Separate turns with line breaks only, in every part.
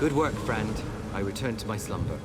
Good work, friend. I return to my slumber.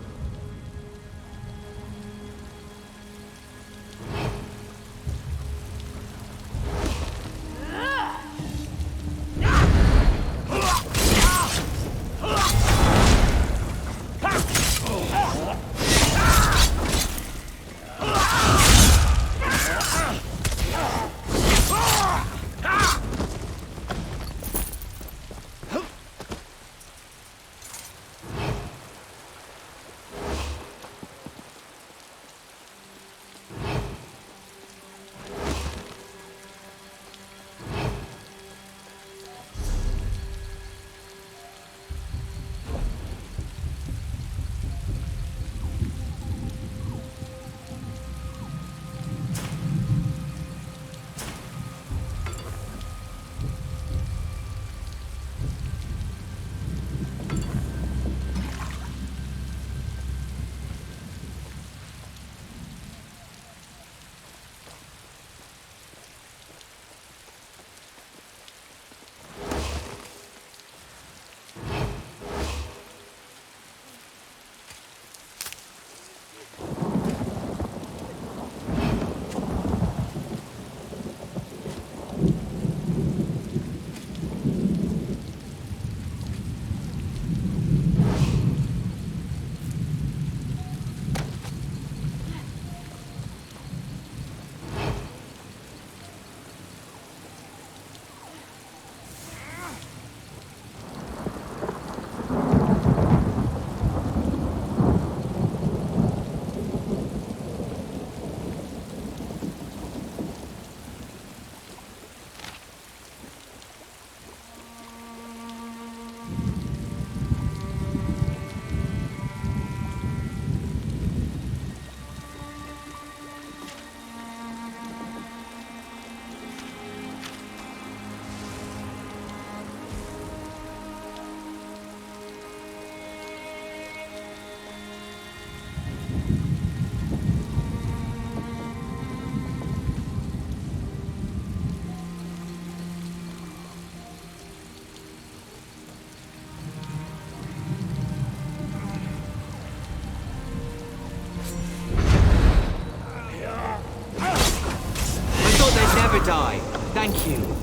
Never die. Thank you.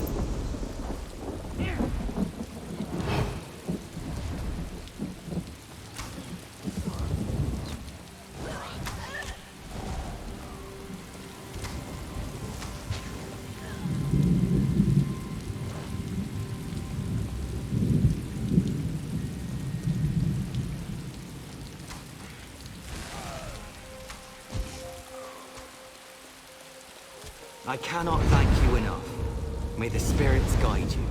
I cannot thank you enough. May the spirits guide you.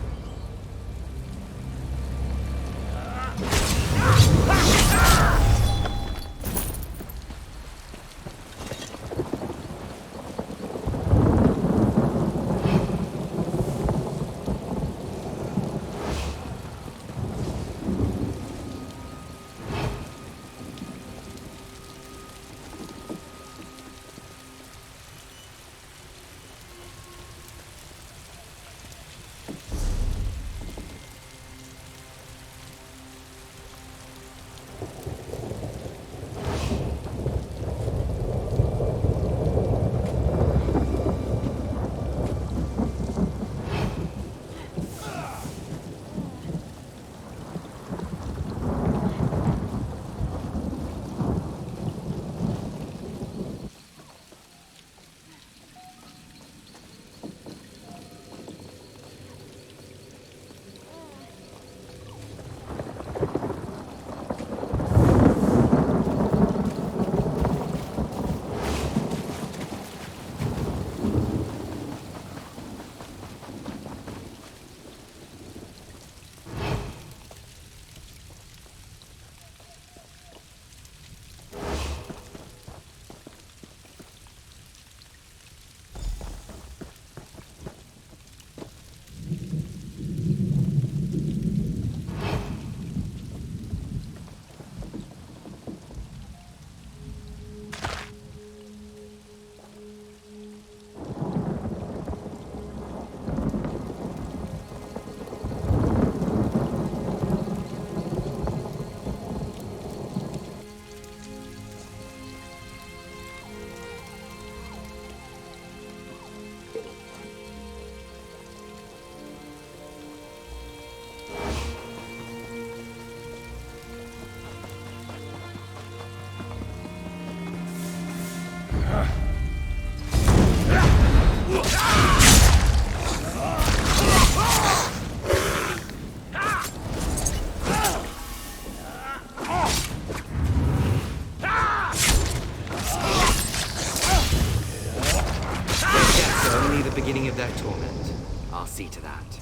torment. I'll see to that.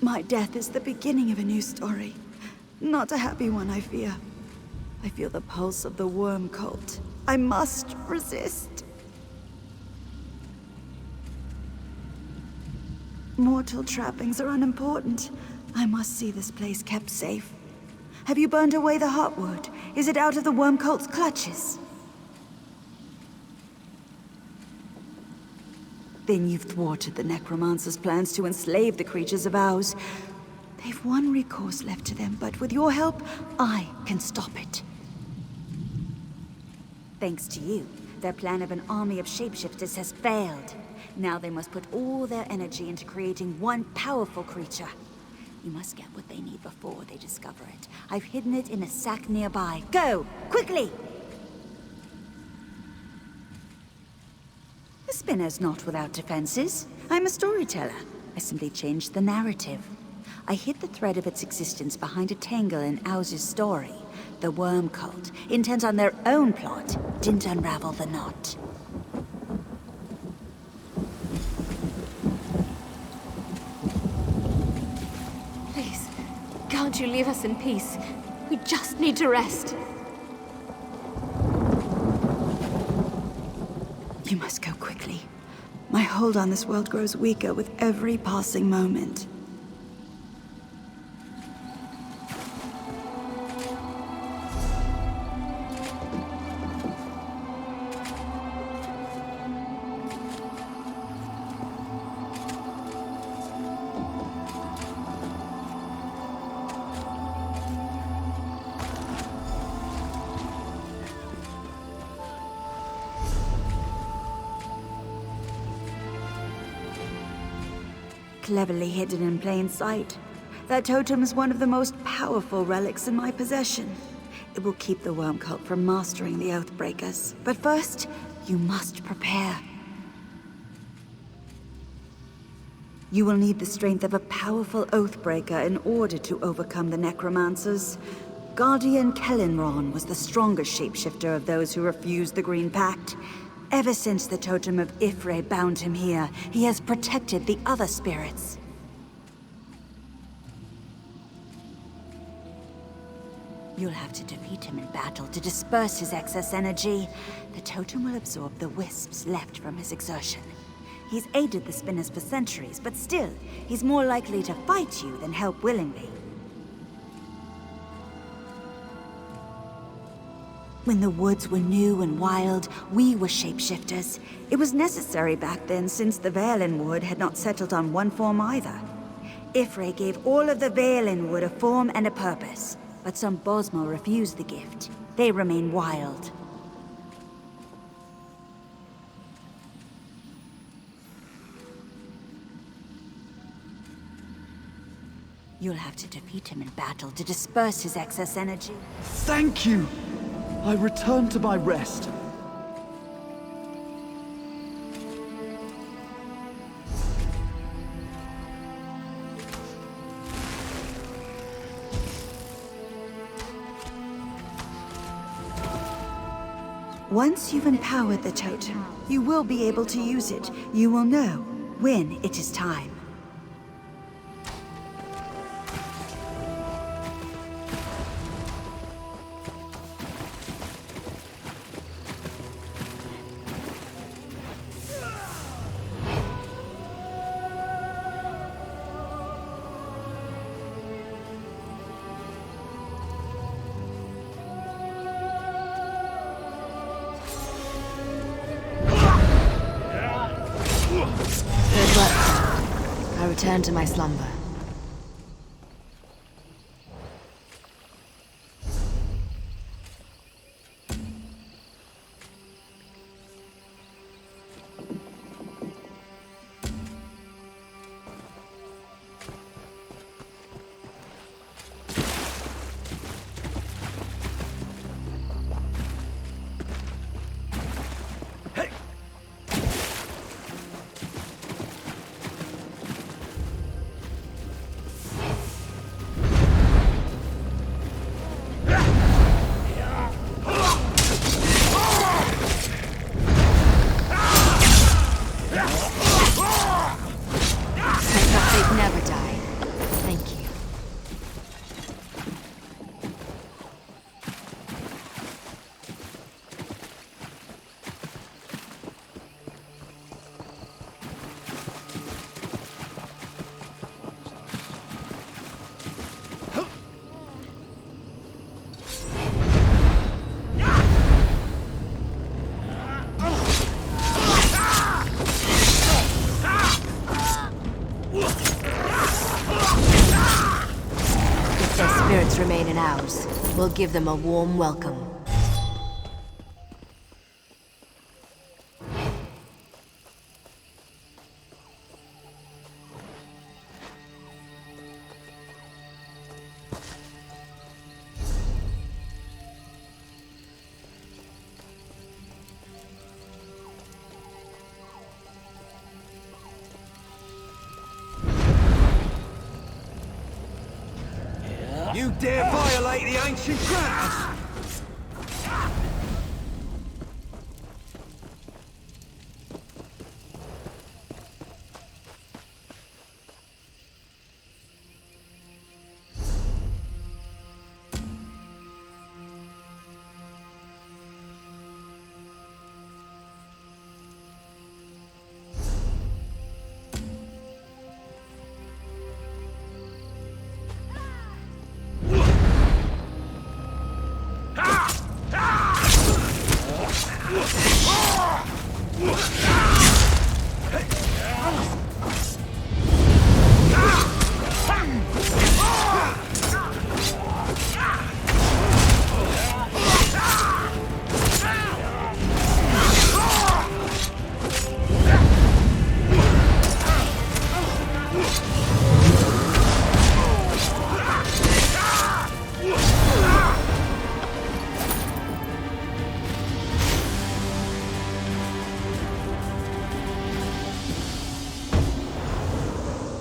My death is the beginning of a new story. Not a happy one, I fear. I feel the pulse of the worm cult. I must resist. Mortal trappings are unimportant. I must see this place kept safe. Have you burned away the heartwood? Is it out of the worm cult's clutches? Then you've thwarted the necromancer's plans to enslave the creatures of ours. They've one recourse left to them, but with your help, I can stop it. Thanks to you, their plan of an army of shapeshifters has failed. Now they must put all their energy into creating one powerful creature. You must get what they need before they discover it. I've hidden it in a sack nearby. Go! Quickly! The spinner's not without defenses. I'm a storyteller. I simply changed the narrative. I hid the thread of its existence behind a tangle in Owz's story. The worm cult, intent on their own plot, didn't unravel the knot.
Please, can't you leave us in peace? We just need to rest.
You must go quickly. My hold on this world grows weaker with every passing moment. Cleverly hidden in plain sight. That totem is one of the most powerful relics in my possession. It will keep the worm cult from mastering the Oathbreakers. But first, you must prepare. You will need the strength of a powerful Oathbreaker in order to overcome the necromancers. Guardian Kellenron was the strongest shapeshifter of those who refused the Green Pact. Ever since the totem of Ifre bound him here, he has protected the other spirits. You'll have to defeat him in battle to disperse his excess energy. The totem will absorb the wisps left from his exertion. He's aided the spinners for centuries, but still, he's more likely to fight you than help willingly. When the woods were new and wild, we were shapeshifters. It was necessary back then since the Valen wood had not settled on one form either. Ifre gave all of the Valen wood a form and a purpose, but some Bosmo refused the gift. They remain wild. You'll have to defeat him in battle to disperse his excess energy.
Thank you! I return to my rest.
Once you've empowered the totem, you will be able to use it. You will know when it is time.
Good work. I return to my slumber. remain in ours, we'll give them a warm welcome.
You dare violate the ancient grounds!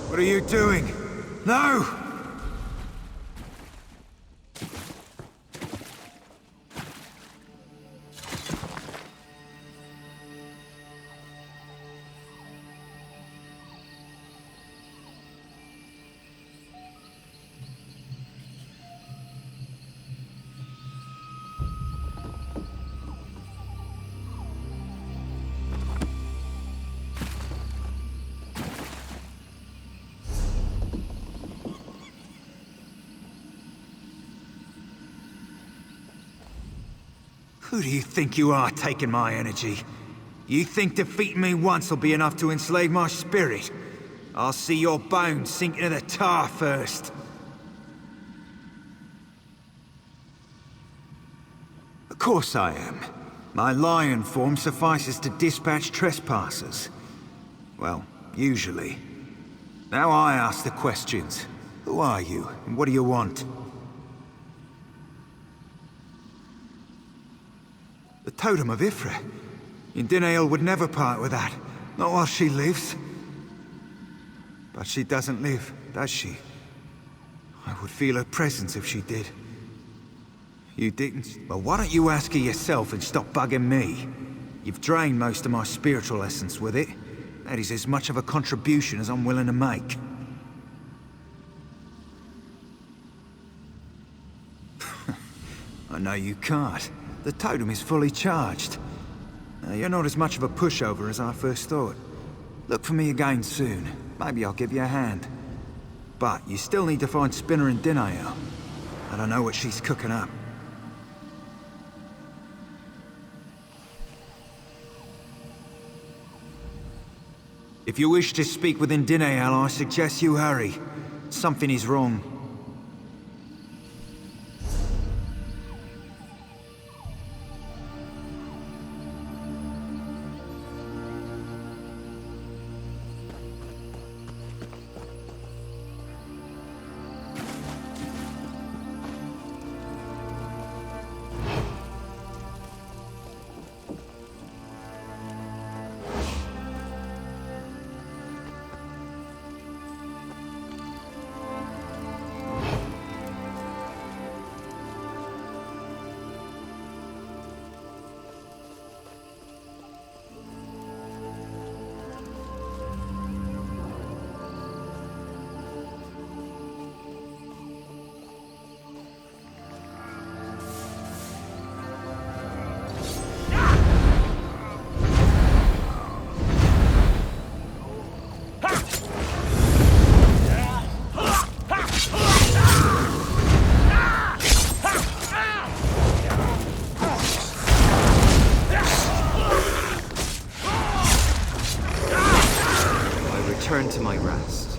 What are you doing? No! Who do you think you are, taking my energy? You think defeating me once will be enough to enslave my spirit? I'll see your bones sink into the tar first. Of course I am. My lion form suffices to dispatch trespassers. Well, usually. Now I ask the questions. Who are you, and what do you want? The totem of Ifra. Indinael would never part with that. Not while she lives. But she doesn't live, does she? I would feel her presence if she did. You didn't? Well, why don't you ask her yourself and stop bugging me? You've drained most of my spiritual essence with it. That is as much of a contribution as I'm willing to make. I know you can't. The totem is fully charged. You're not as much of a pushover as I first thought. Look for me again soon. Maybe I'll give you a hand. But you still need to find Spinner and Dinael. I don't know what she's cooking up. If you wish to speak with Dinael, I suggest you hurry. Something is wrong. Return to my rest.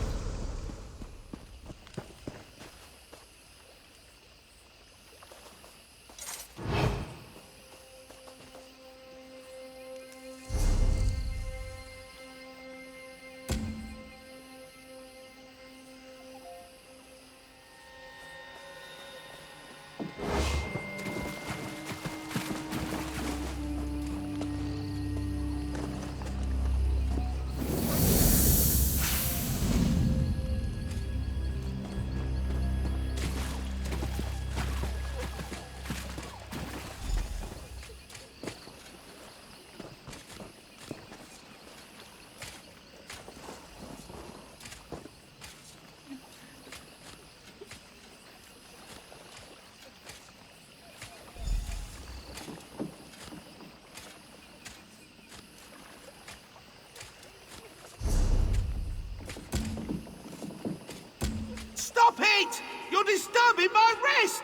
Stop it! You're disturbing my rest!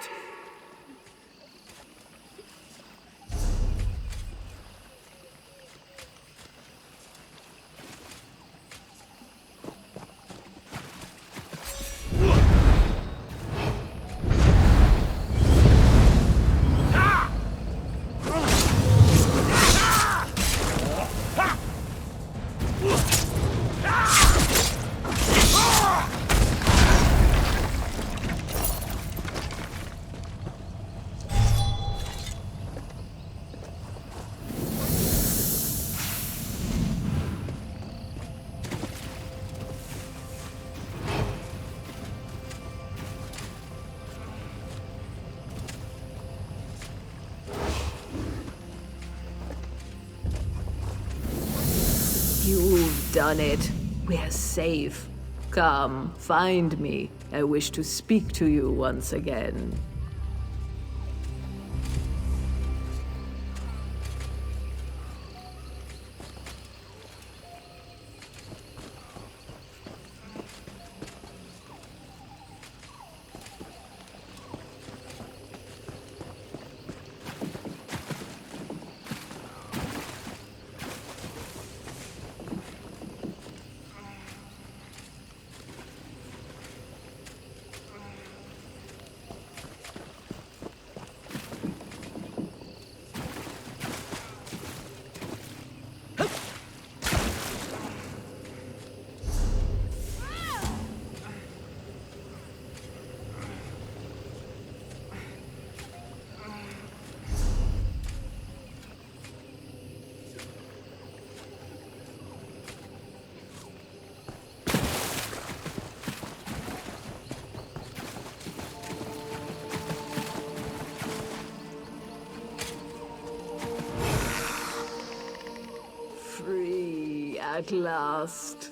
You've done it. We're safe. Come, find me. I wish to speak to you once again. Free at last.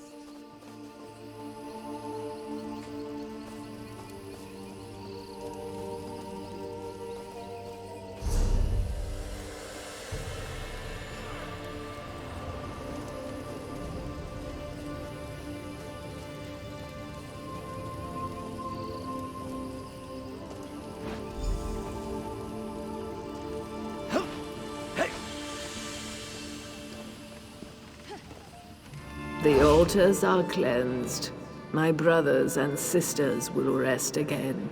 The altars are cleansed. My brothers and sisters will rest again.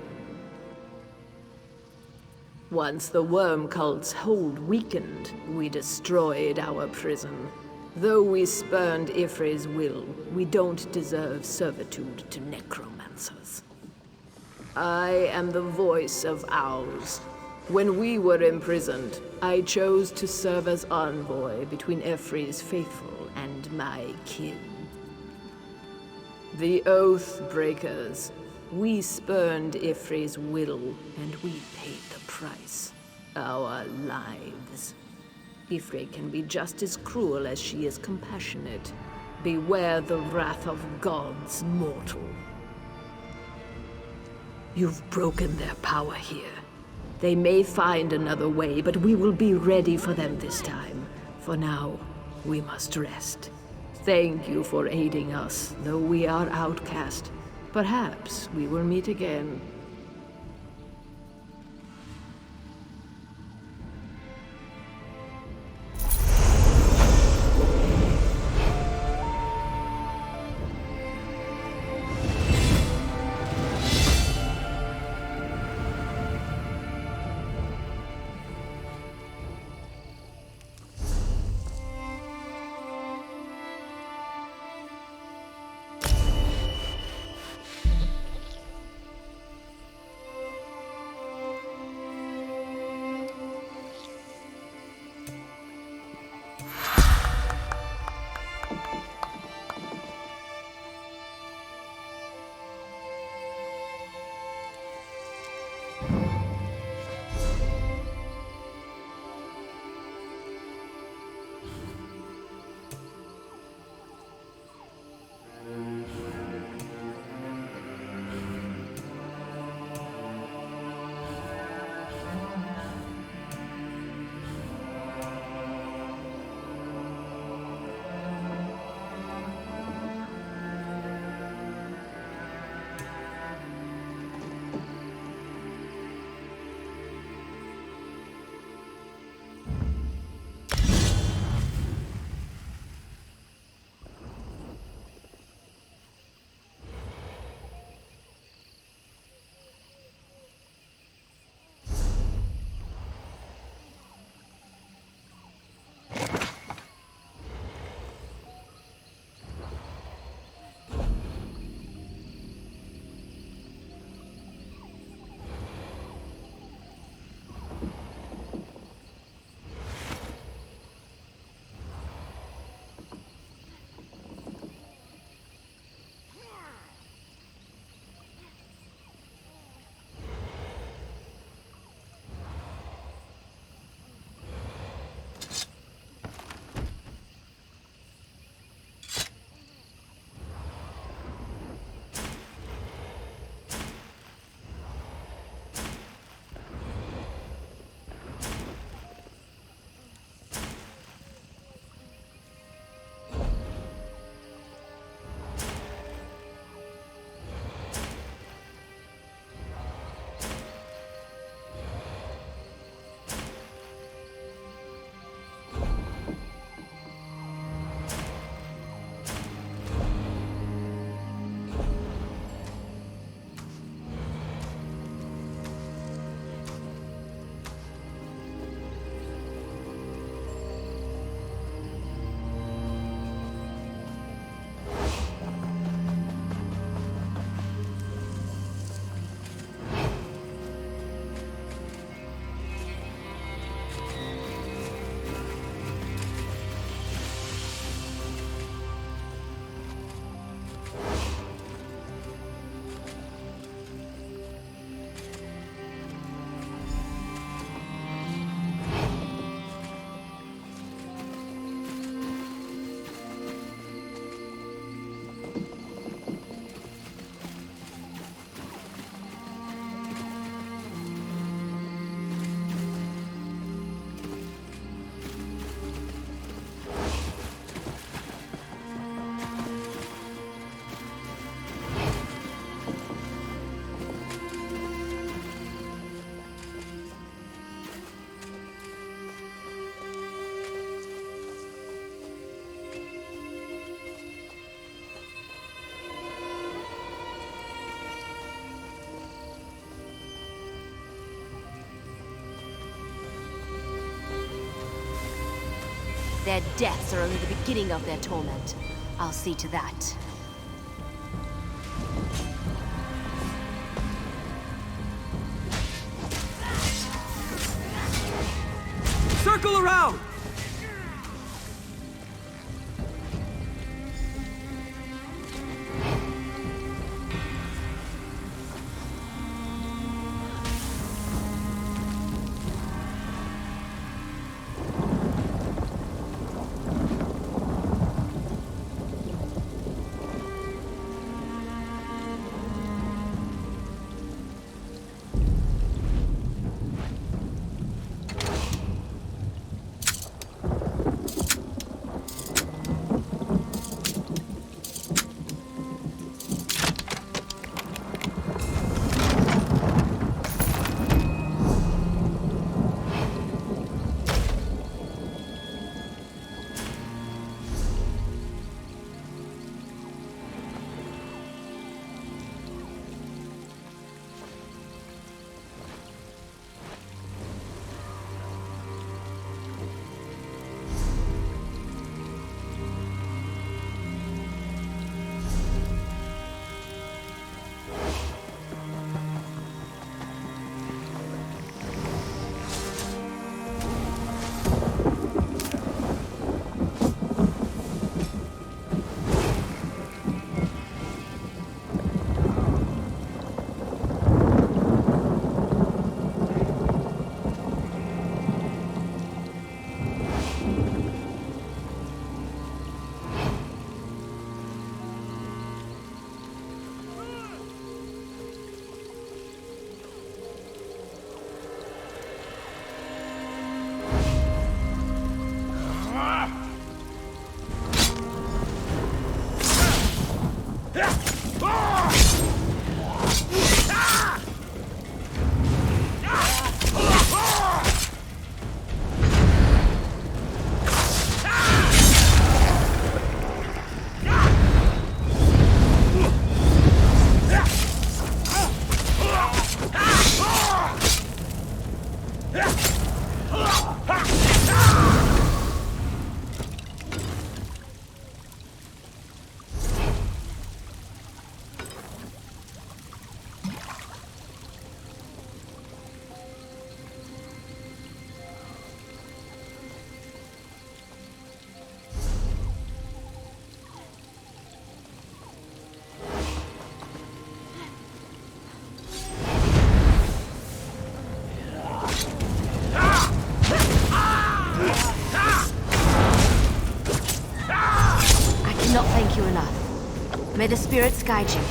Once the worm cult's hold weakened, we destroyed our prison. Though we spurned Ifri's will, we don't deserve servitude to necromancers. I am the voice of Owls. When we were imprisoned, I chose to serve as envoy between Ifri's faithful and my kin. The Oath Breakers. We spurned Ifri's will, and we paid the price. Our lives. Ifri can be just as cruel as she is compassionate. Beware the wrath of gods, mortal. You've broken their power here. They may find another way, but we will be ready for them this time. For now, we must rest. Thank you for aiding us, though we are outcast. Perhaps we will meet again.
Their deaths are only the beginning of their torment. I'll see to that.
Circle around!
May the spirits guide you.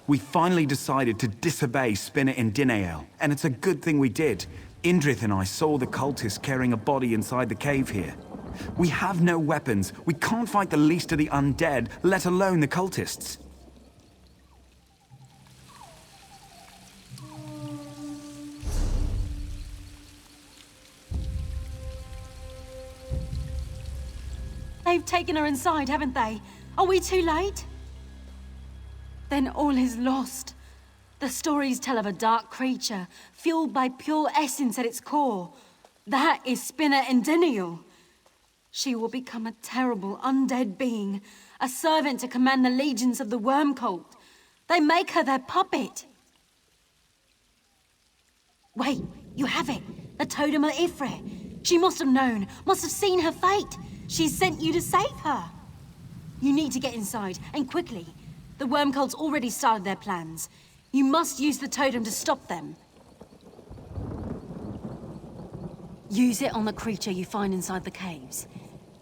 We finally decided to disobey Spinner and Dinael, and it's a good thing we did. Indrith and I saw the cultists carrying a body inside the cave here. We have no weapons. We can't fight the least of the undead, let alone the cultists.
They've taken her inside, haven't they? Are we too late? Then all is lost. The stories tell of a dark creature, fueled by pure essence at its core. That is Spinner and Dinael. She will become a terrible undead being, a servant to command the legions of the worm cult. They make her their puppet. Wait, you have it. The totem of Ifrit. She must have known, must have seen her fate. She's sent you to save her. You need to get inside, and quickly. The worm cult's already started their plans. You must use the totem to stop them. Use it on the creature you find inside the caves.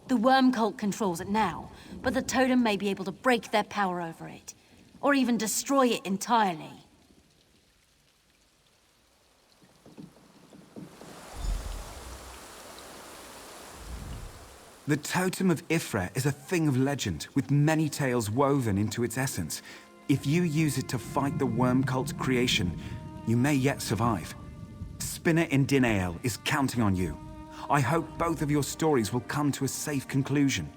The worm cult controls it now, but the totem may be able to break their power over it, or even destroy it entirely.
The Totem of Ifrit is a thing of legend, with many tales woven into its essence. If you use it to fight the worm cult's creation, you may yet survive. Spinner in Dinael is counting on you. I hope both of your stories will come to a safe conclusion.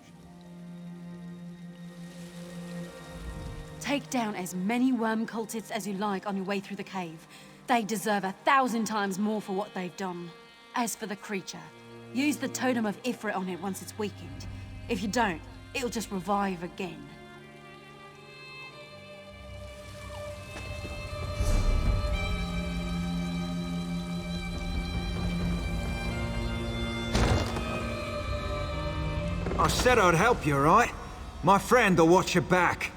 Take down as many worm cultists as you like on your way through the cave. They deserve 1,000 times more for what they've done. As for the creature, use the Totem of Ifrit on it once it's weakened. If you don't, it'll just revive again.
I said I'd help you, right? My friend will watch your back.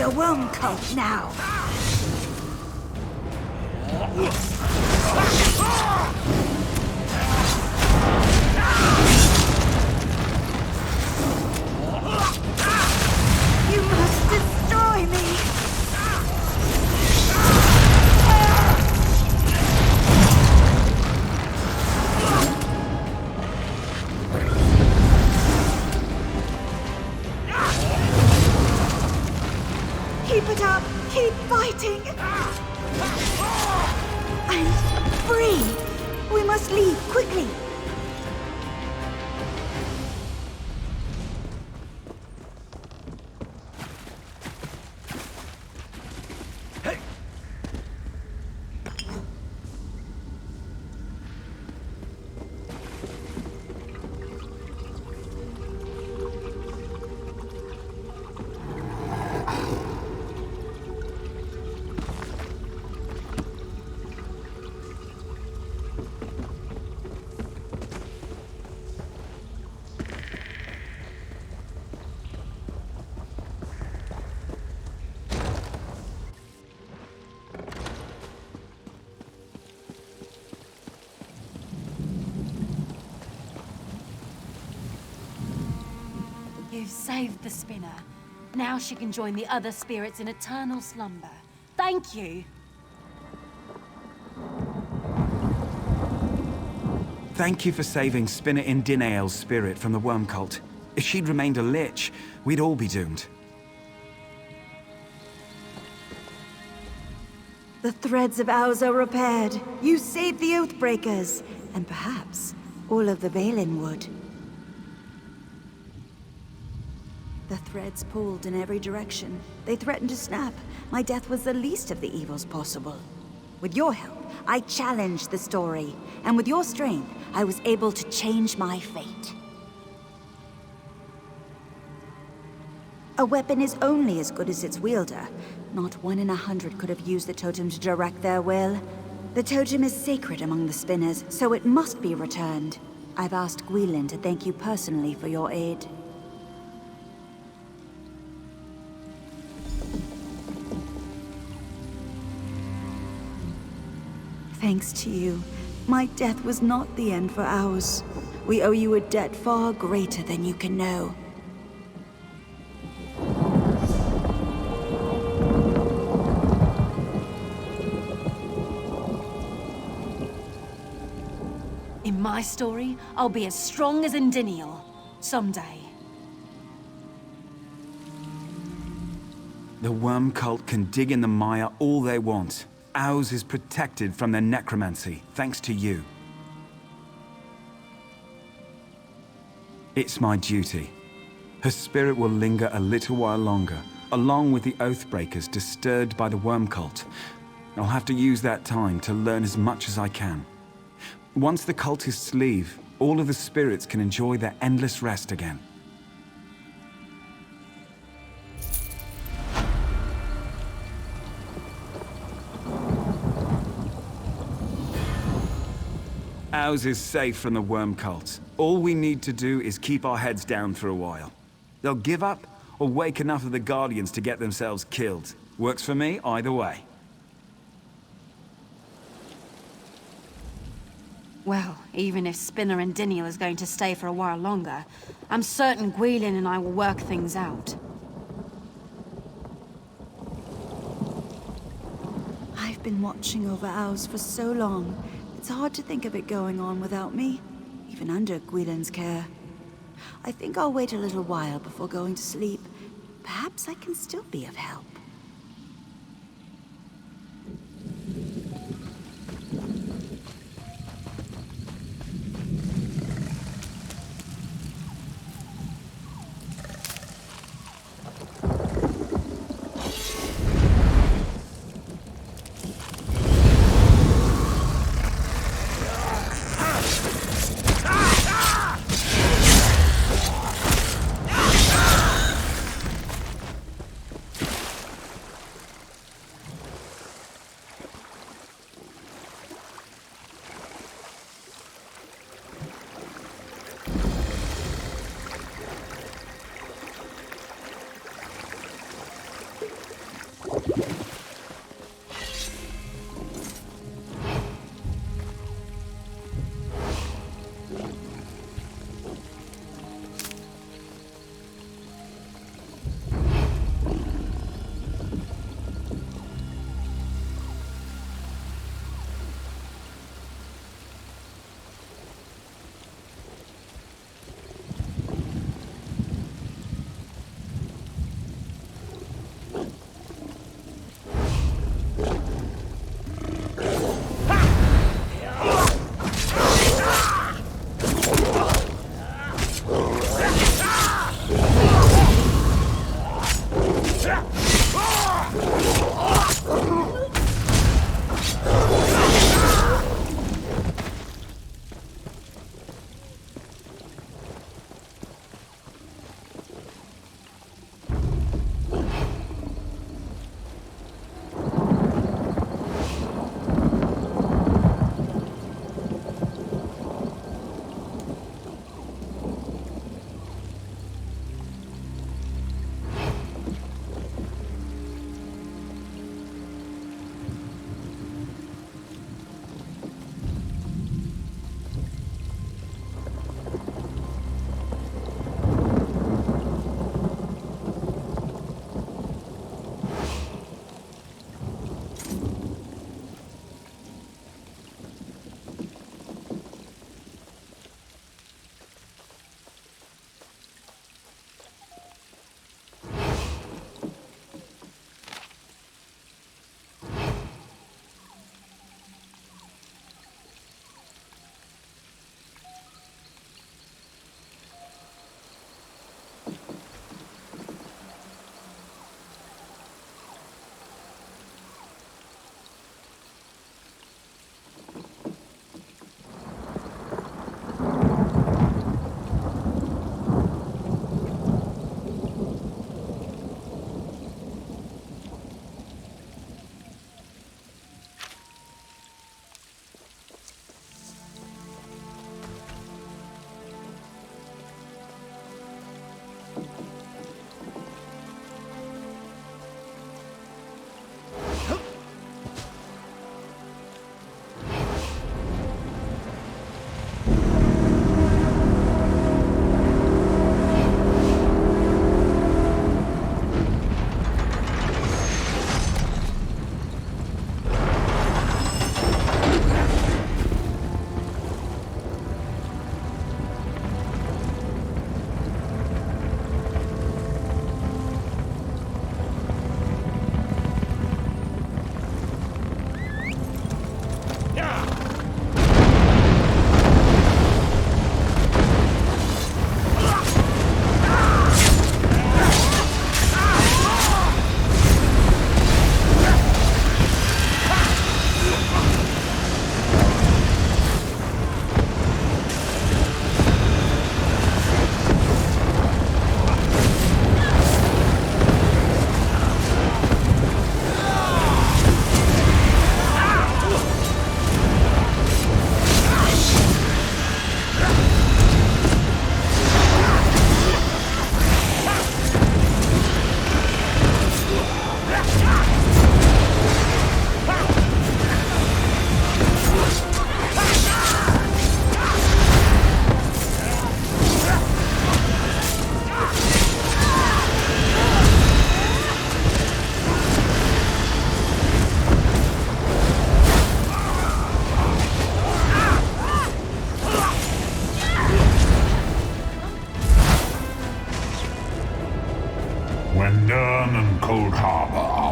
the worm cult now. You must destroy me! Keep it up! Keep fighting! I'm free! We must leave, quickly!
You've saved the spinner. Now she can join the other spirits in eternal slumber. Thank you.
Thank you for saving Spinner Indinael's spirit from the worm cult. If she'd remained a lich, we'd all be doomed.
The threads of ours are repaired. You saved the Oathbreakers. And perhaps all of the Valen would. The threads pulled in every direction. They threatened to snap. My death was the least of the evils possible. With your help, I challenged the story. And with your strength, I was able to change my fate. A weapon is only as good as its wielder. Not 1 in 100 could have used the totem to direct their will. The totem is sacred among the spinners, so it must be returned. I've asked Gwilyn to thank you personally for your aid. Thanks to you, my death was not the end for ours. We owe you a debt far greater than you can know.
In my story, I'll be as strong as Indiniel. Someday.
The worm cult can dig in the mire all they want. Ours is protected from their necromancy, thanks to you. It's my duty. Her spirit will linger a little while longer, along with the Oathbreakers disturbed by the worm cult. I'll have to use that time to learn as much as I can. Once the cultists leave, all of the spirits can enjoy their endless rest again. Ours is safe from the worm cult. All we need to do is keep our heads down for a while. They'll give up or wake enough of the Guardians to get themselves killed. Works for me either way.
Well, even if Spinner and Indiniel is going to stay for a while longer, I'm certain Gwilyn and I will work things out.
I've been watching over ours for so long. It's hard to think of it going on without me, even under Gwilyn's care. I think I'll wait a little while before going to sleep. Perhaps I can still be of help.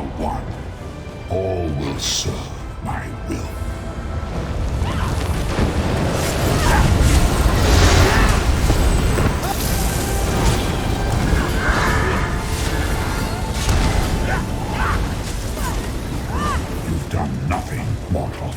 are one. All will serve my will. You've done nothing, mortal.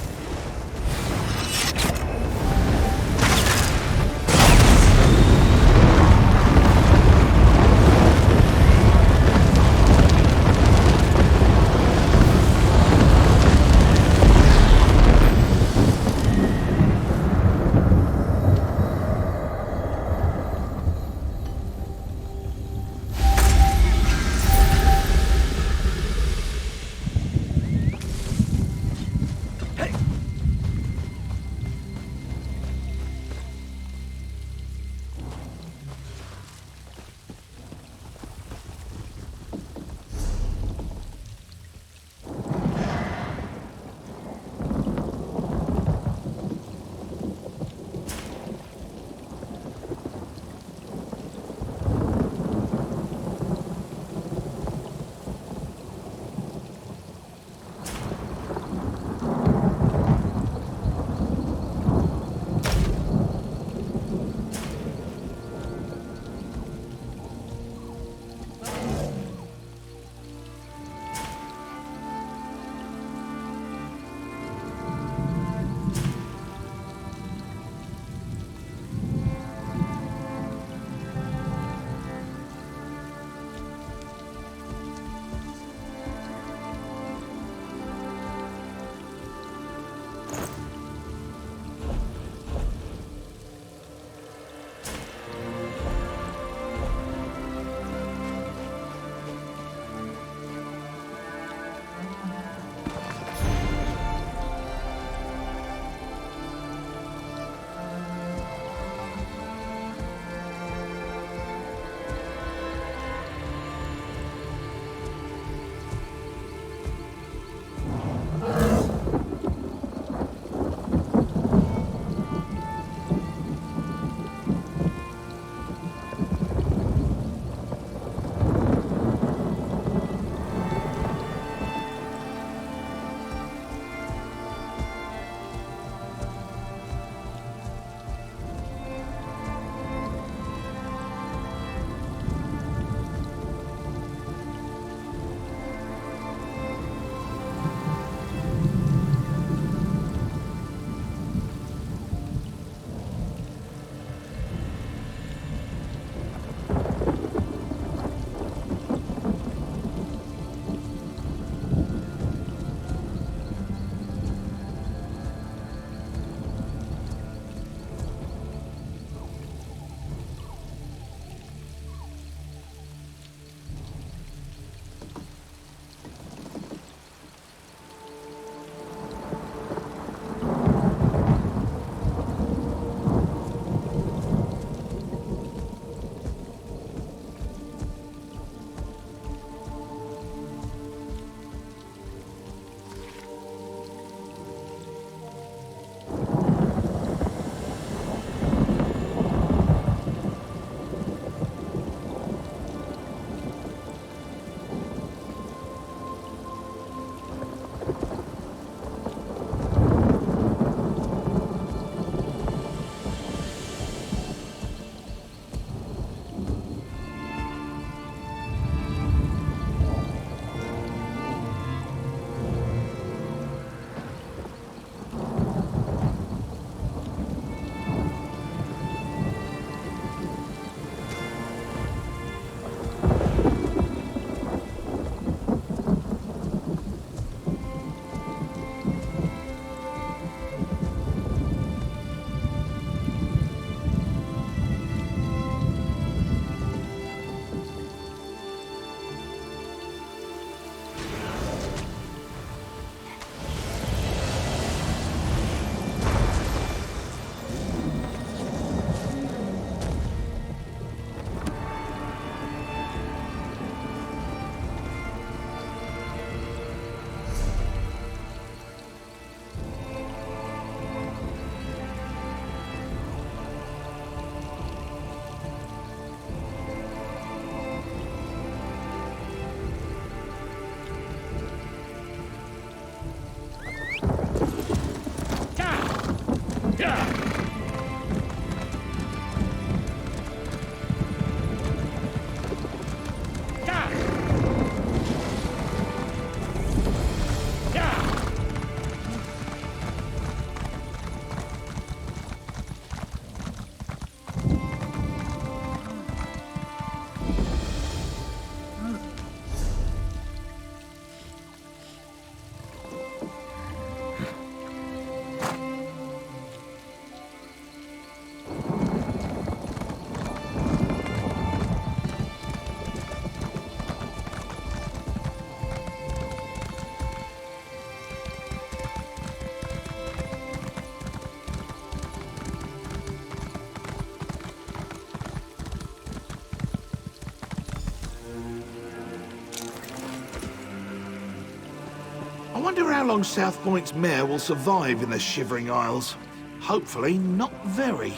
wonder how long South Point's mayor will survive in the Shivering Isles. Hopefully not very.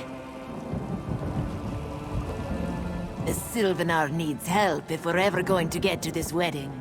The Sylvanar needs help if we're ever going to get to this wedding.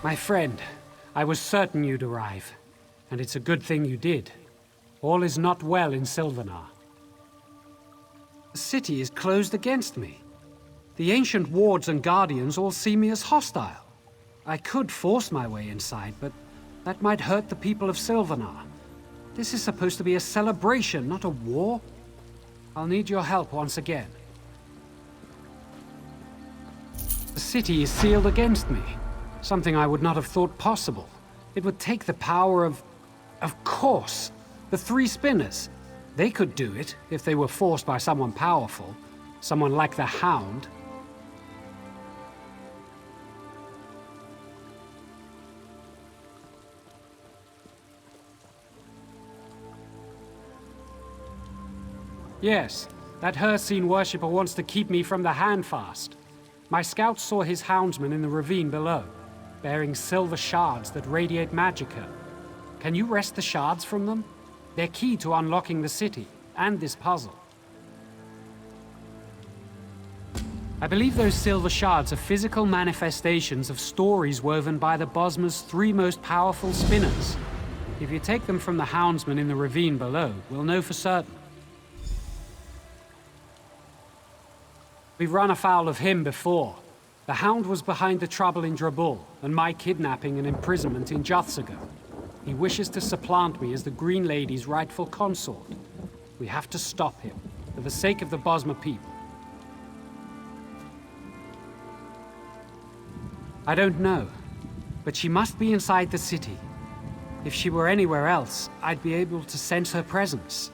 My friend, I was certain you'd arrive, and it's a good thing you did. All is not well in Sylvanar. The city is closed against me. The ancient wards and guardians all see me as hostile. I could force my way inside, but that might hurt the people of Sylvanar. This is supposed to be a celebration, not a war. I'll need your help once again. The city is sealed against me. Something I would not have thought possible. It would take the power of course, the Three Spinners. They could do it if they were forced by someone powerful. Someone like the Hound. Yes, that Hircine worshipper wants to keep me from the Handfast. My scouts saw his houndsman in the ravine below, bearing silver shards that radiate magicka. Can you wrest the shards from them? They're key to unlocking the city, and this puzzle. I believe those silver shards are physical manifestations of stories woven by the Bosma's three most powerful spinners. If you take them from the houndsman in the ravine below, we'll know for certain. We've run afoul of him before. The Hound was behind the trouble in Drabul, and my kidnapping and imprisonment in Juthsago. He wishes to supplant me as the Green Lady's rightful consort. We have to stop him, for the sake of the Bosma people. I don't know, but she must be inside the city. If she were anywhere else, I'd be able to sense her presence.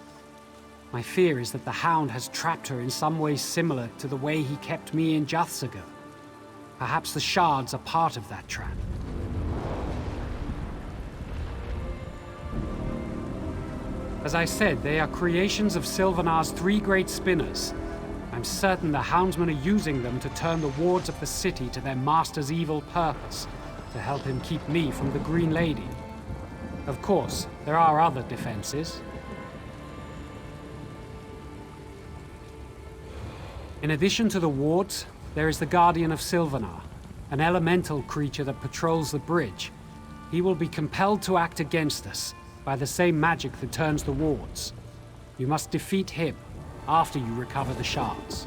My fear is that the Hound has trapped her in some way similar to the way he kept me in Juthsago. Perhaps the shards are part of that trap. As I said, they are creations of Sylvanar's three great spinners. I'm certain the houndsmen are using them to turn the wards of the city to their master's evil purpose, to help him keep me from the Green Lady. Of course, there are other defenses. In addition to the wards, there is the Guardian of Sylvanar, an elemental creature that patrols the bridge. He will be compelled to act against us by the same magic that turns the wards. You must defeat him after you recover the shards.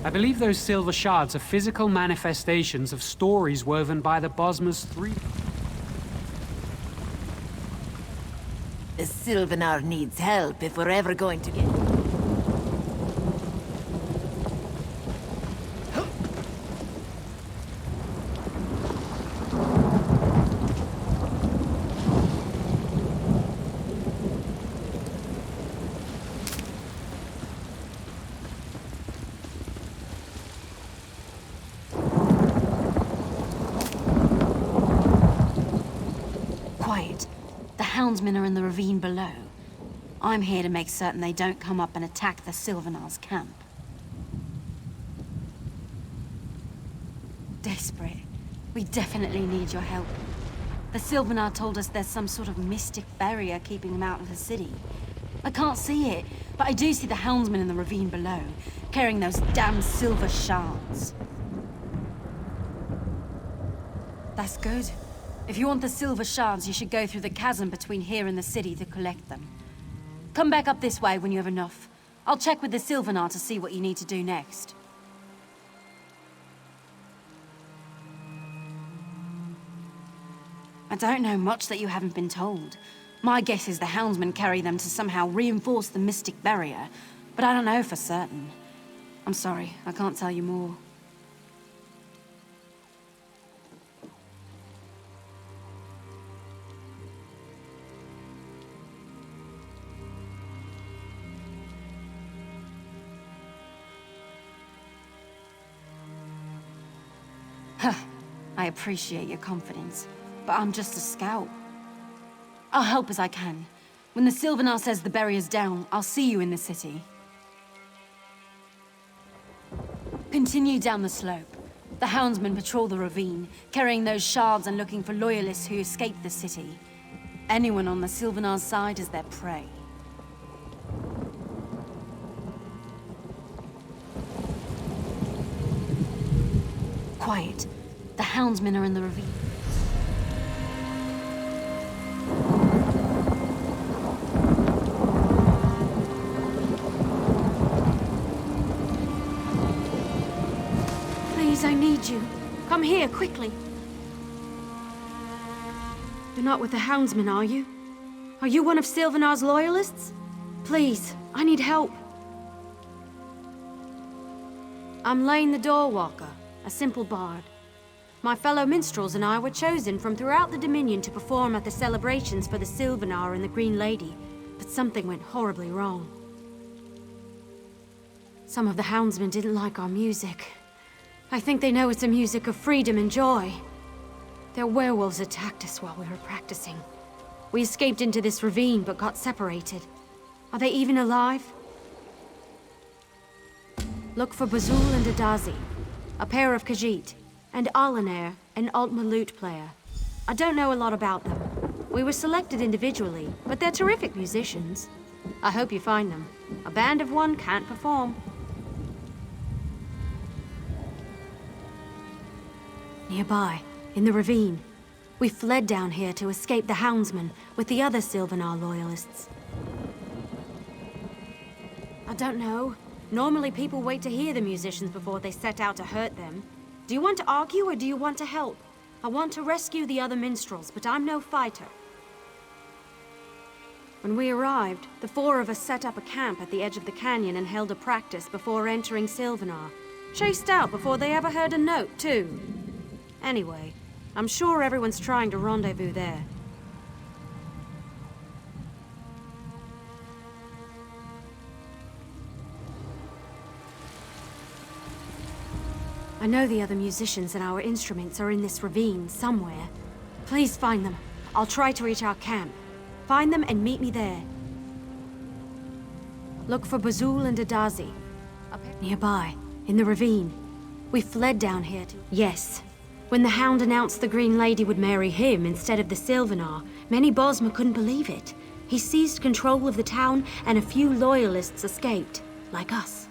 I believe those silver shards are physical manifestations of stories woven by the Bosma's three...
The Sylvanar needs help if we're ever going to get...
Houndsmen are in the ravine below. I'm here to make certain they don't come up and attack the Sylvanar's camp. Desperate. We definitely need your help. The Sylvanar told us there's some sort of mystic barrier keeping them out of the city. I can't see it, but I do see the houndsmen in the ravine below, carrying those damn silver shards. That's good. If you want the silver shards, you should go through the chasm between here and the city to collect them. Come back up this way when you have enough. I'll check with the Sylvanar to see what you need to do next. I don't know much that you haven't been told. My guess is the houndsmen carry them to somehow reinforce the mystic barrier, but I don't know for certain. I'm sorry, I can't tell you more. I appreciate your confidence, but I'm just a scout. I'll help as I can. When the Sylvanar says the barrier's down, I'll see you in the city. Continue down the slope. The houndsmen patrol the ravine, carrying those shards and looking for loyalists who escaped the city. Anyone on the Sylvanar's side is their prey. Quiet. The houndsmen are in the ravine. Please, I need you. Come here, quickly. You're not with the houndsmen, are you? Are you one of Sylvanar's loyalists? Please, I need help. I'm Lane the Doorwalker, a simple bard. My fellow minstrels and I were chosen from throughout the Dominion to perform at the celebrations for the Sylvanar and the Green Lady, but something went horribly wrong. Some of the houndsmen didn't like our music. I think they know it's a music of freedom and joy. Their werewolves attacked us while we were practicing. We escaped into this ravine but got separated. Are they even alive? Look for Bazul and Adazi, a pair of Khajiit, and Alanair, an Altma lute player. I don't know a lot about them. We were selected individually, but they're terrific musicians. I hope you find them. A band of one can't perform. Nearby, in the ravine. We fled down here to escape the houndsmen with the other Sylvanar loyalists. I don't know. Normally people wait to hear the musicians before they set out to hurt them. Do you want to argue or do you want to help? I want to rescue the other minstrels, but I'm no fighter. When we arrived, the four of us set up a camp at the edge of the canyon and held a practice before entering Sylvanar. Chased out before they ever heard a note, too. Anyway, I'm sure everyone's trying to rendezvous there. I know the other musicians and our instruments are in this ravine somewhere. Please find them. I'll try to reach our camp. Find them and meet me there. Look for Bazul and Adazi. Nearby, in the ravine. We fled down here to... Yes. When the Hound announced the Green Lady would marry him instead of the Sylvanar, many Bosma couldn't believe it. He seized control of the town and a few loyalists escaped, like us.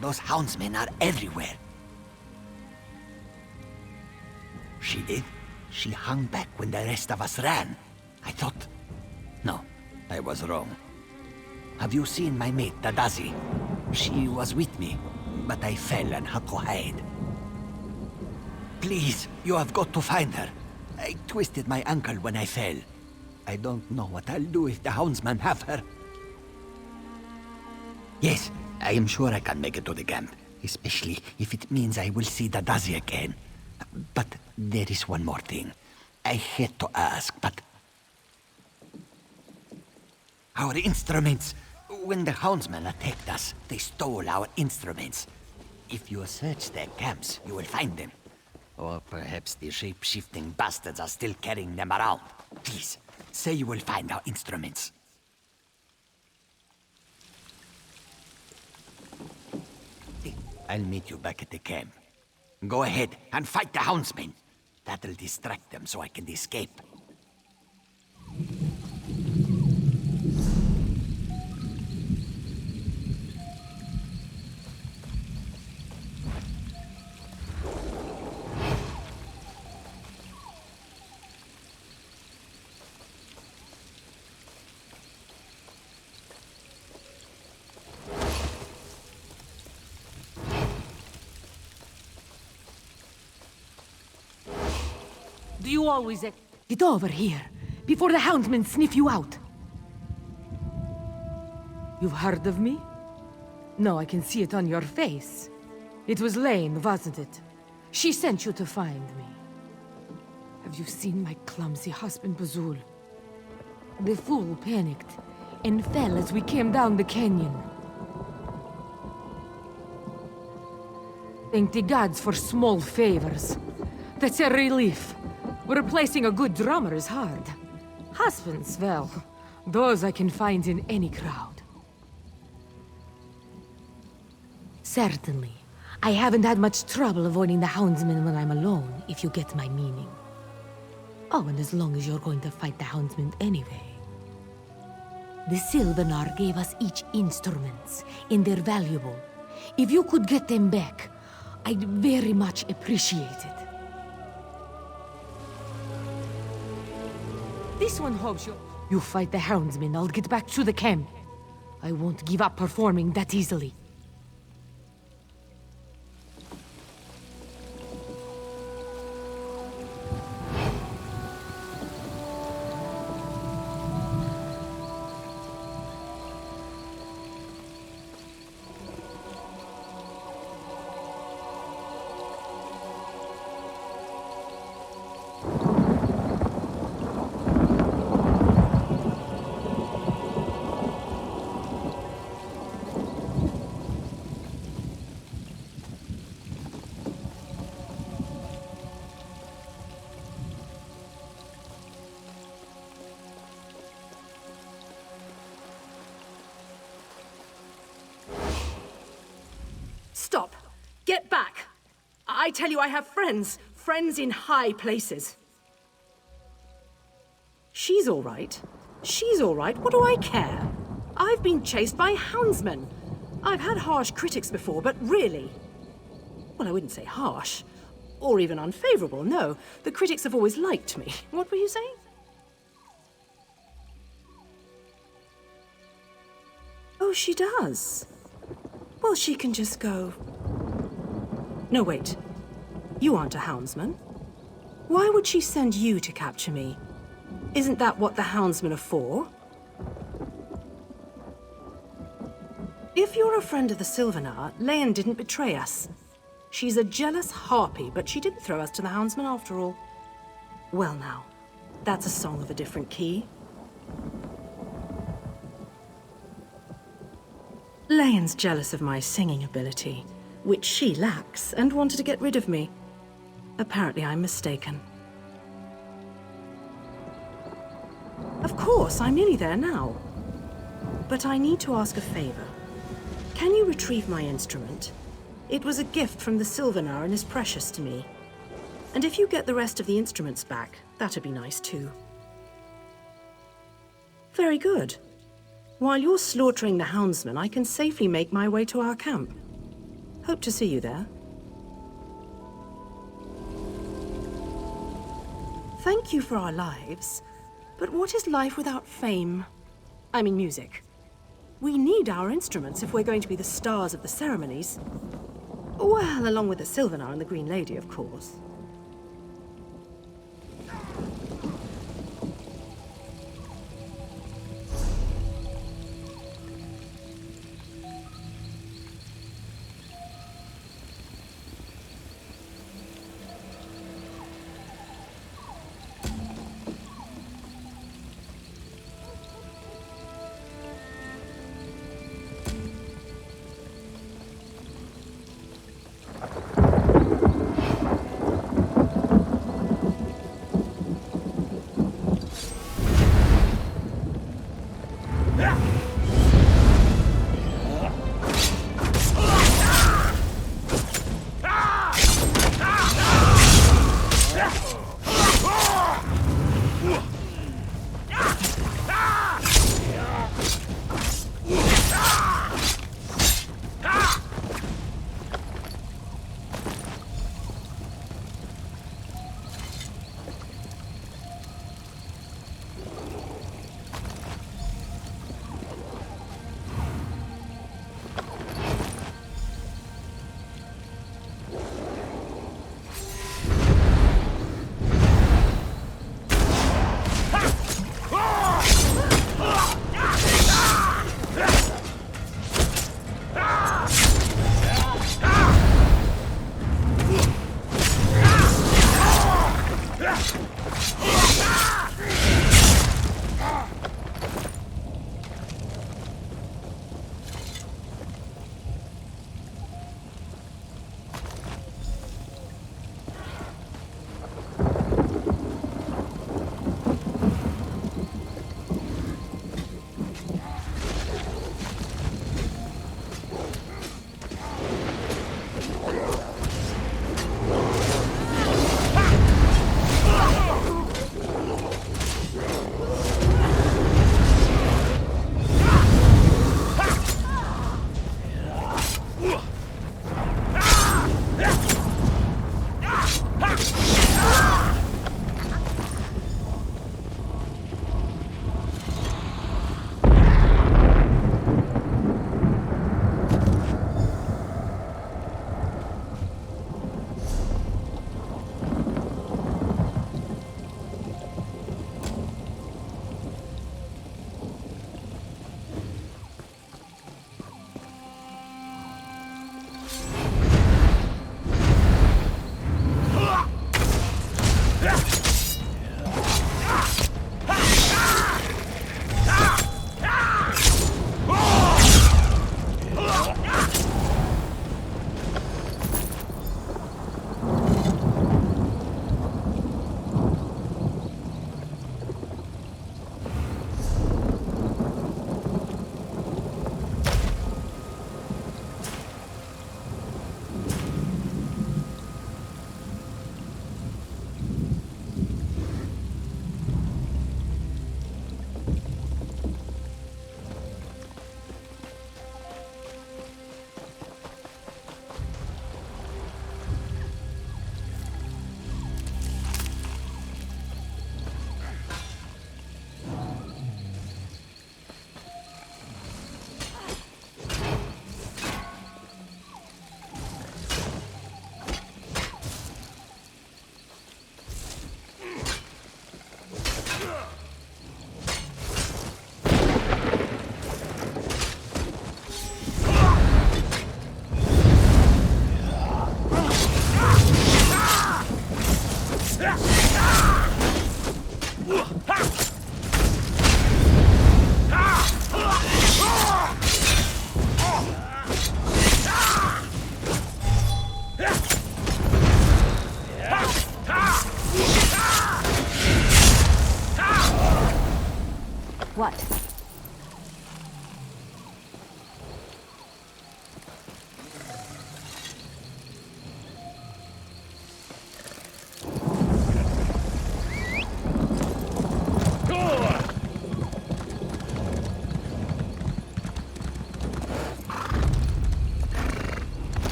Those houndsmen are everywhere. She did? She hung back when the rest of us ran. I thought... No, I was wrong. Have you seen my mate, Tadazi? She was with me, but I fell and had to hide. Please, you have got to find her. I twisted my ankle when I fell. I don't know what I'll do if the houndsmen have her. Yes, I am sure I can make it to the camp, especially if it means I will see Tadazi again. But there is one more thing. I hate to ask, but... Our instruments! When the houndsmen attacked us, they stole our instruments. If you search their camps, you will find them. Or perhaps the shape-shifting bastards are still carrying them around. Please, say you will find our instruments. I'll meet you back at the camp. Go ahead and fight the houndsmen. That'll distract them so I can escape.
Do you always... Get over here, before the houndsmen sniff you out. You've heard of me? No, I can see it on your face. It was Lane, wasn't it? She sent you to find me. Have you seen my clumsy husband, Bazul? The fool panicked and fell as we came down the canyon. Thank the gods for small favors. That's a relief. Replacing a good drummer is hard. Husbands, well, those I can find in any crowd. Certainly. I haven't had much trouble avoiding the houndsmen when I'm alone, if you get my meaning. Oh, and as long as you're going to fight the houndsmen anyway. The Sylvanar gave us each instruments, and they're valuable. If you could get them back, I'd very much appreciate it. This one hopes you fight the houndsmen, I'll get back to the camp. I won't give up performing that easily.
Stop! Get back! I tell you, I have friends. Friends in high places. She's all right. She's all right. What do I care? I've been chased by houndsmen. I've had harsh critics before, but really... Well, I wouldn't say harsh. Or even unfavorable, no. The critics have always liked me. What were you saying? Oh, she does. Well, she can just go... No, wait. You aren't a houndsman. Why would she send you to capture me? Isn't that what the houndsmen are for? If you're a friend of the Sylvanar, Leon didn't betray us. She's a jealous harpy, but she didn't throw us to the houndsmen after all. Well now, that's a song of a different key. Leon's jealous of my singing ability, which she lacks, and wanted to get rid of me. Apparently I'm mistaken. Of course, I'm nearly there now. But I need to ask a favor. Can you retrieve my instrument? It was a gift from the Sylvanar and is precious to me. And if you get the rest of the instruments back, that'd be nice too. Very good. While you're slaughtering the houndsmen, I can safely make my way to our camp. Hope to see you there. Thank you for our lives, but what is life without fame? I mean music. We need our instruments if we're going to be the stars of the ceremonies. Well, along with the Sylvanar and the Green Lady, of course.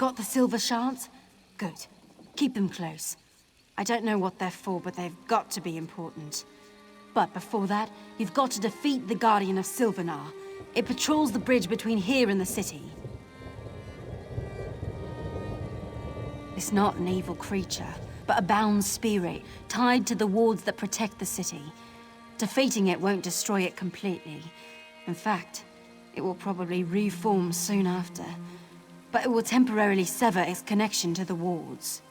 got the silver shards? Good. Keep them close. I don't know what they're for, but they've got to be important. But before that, you've got to defeat the Guardian of Sylvanar. It patrols the bridge between here and the city. It's not an evil creature, but a bound spirit, tied to the wards that protect the city. Defeating it won't destroy it completely. In fact, it will probably reform soon after. But it will temporarily sever its connection to the wards.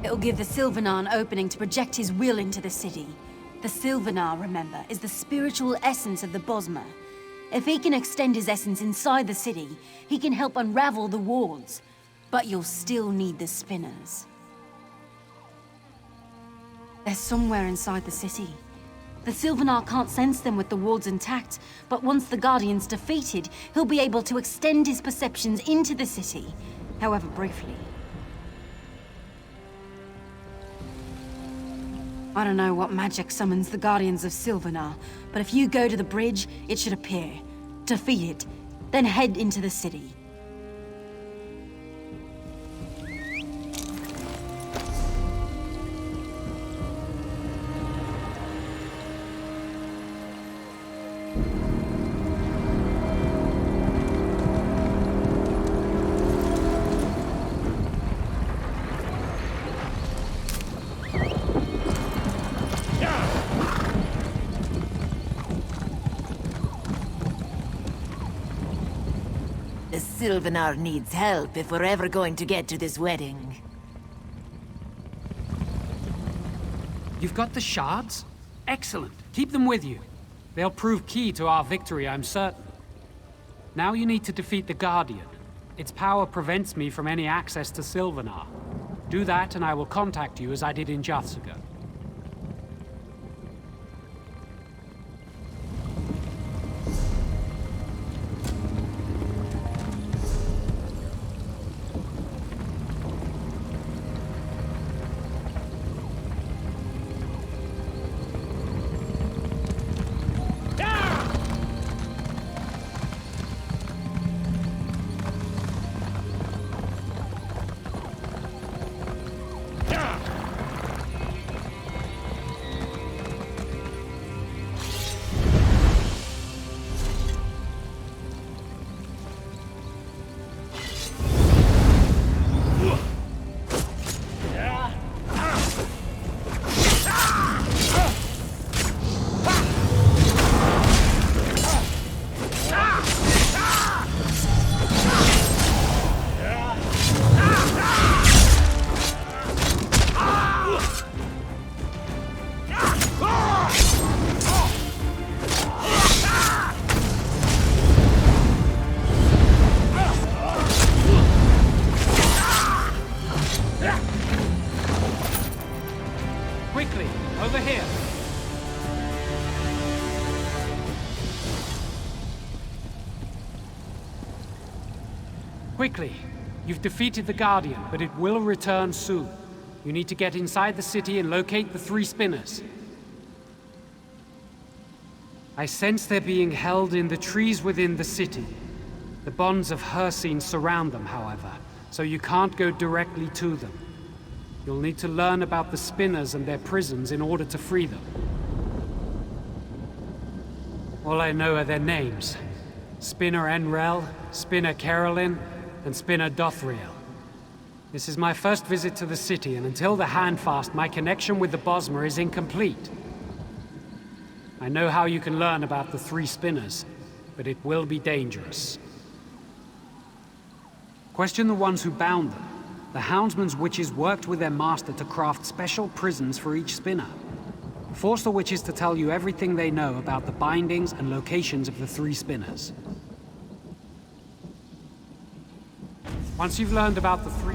It'll give the Sylvanar an opening to project his will into the city. The Sylvanar, remember, is the spiritual essence of the Bosmer. If he can extend his essence inside the city, he can help unravel the wards. But you'll still need the spinners. They're somewhere inside the city. The Sylvanar can't sense them with the wards intact, but once the Guardian's defeated, he'll be able to extend his perceptions into the city, however briefly. I don't know what magic summons the Guardians of Sylvanar, but if you go to the bridge, it should appear. Defeat it, then head into the city.
Sylvanar needs help if we're ever going to get to this wedding.
You've got the shards? Excellent. Keep them with you. They'll prove key to our victory, I'm certain. Now you need to defeat the Guardian. Its power prevents me from any access to Sylvanar. Do that and I will contact you as I did in Jathsaga. Quickly! You've defeated the Guardian, but it will return soon. You need to get inside the city and locate the 3 spinners. I sense they're being held in the trees within the city. The bonds of Hircine surround them, however, so you can't go directly to them. You'll need to learn about the spinners and their prisons in order to free them. All I know are their names. Spinner Enrel, Spinner Carolyn, and Spinner Dothriel. This is my first visit to the city, and until the Handfast, my connection with the Bosmer is incomplete. I know how you can learn about the 3 spinners, but it will be dangerous. Question the ones who bound them. The Houndsman's witches worked with their master to craft special prisons for each spinner. Force the witches to tell you everything they know about the bindings and locations of the 3 spinners. Once you've learned about the 3...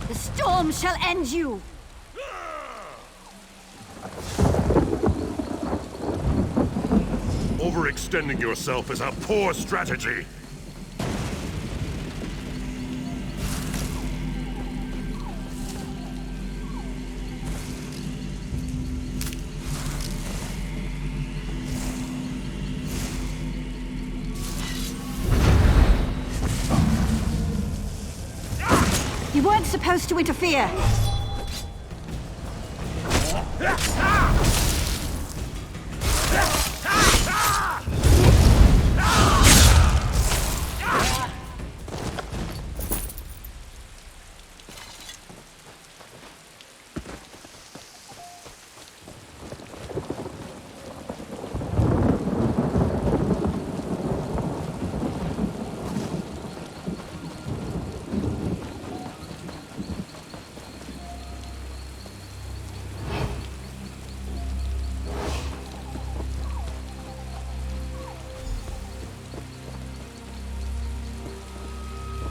The storm shall end you!
Overextending yourself is a poor strategy.
You weren't supposed to interfere!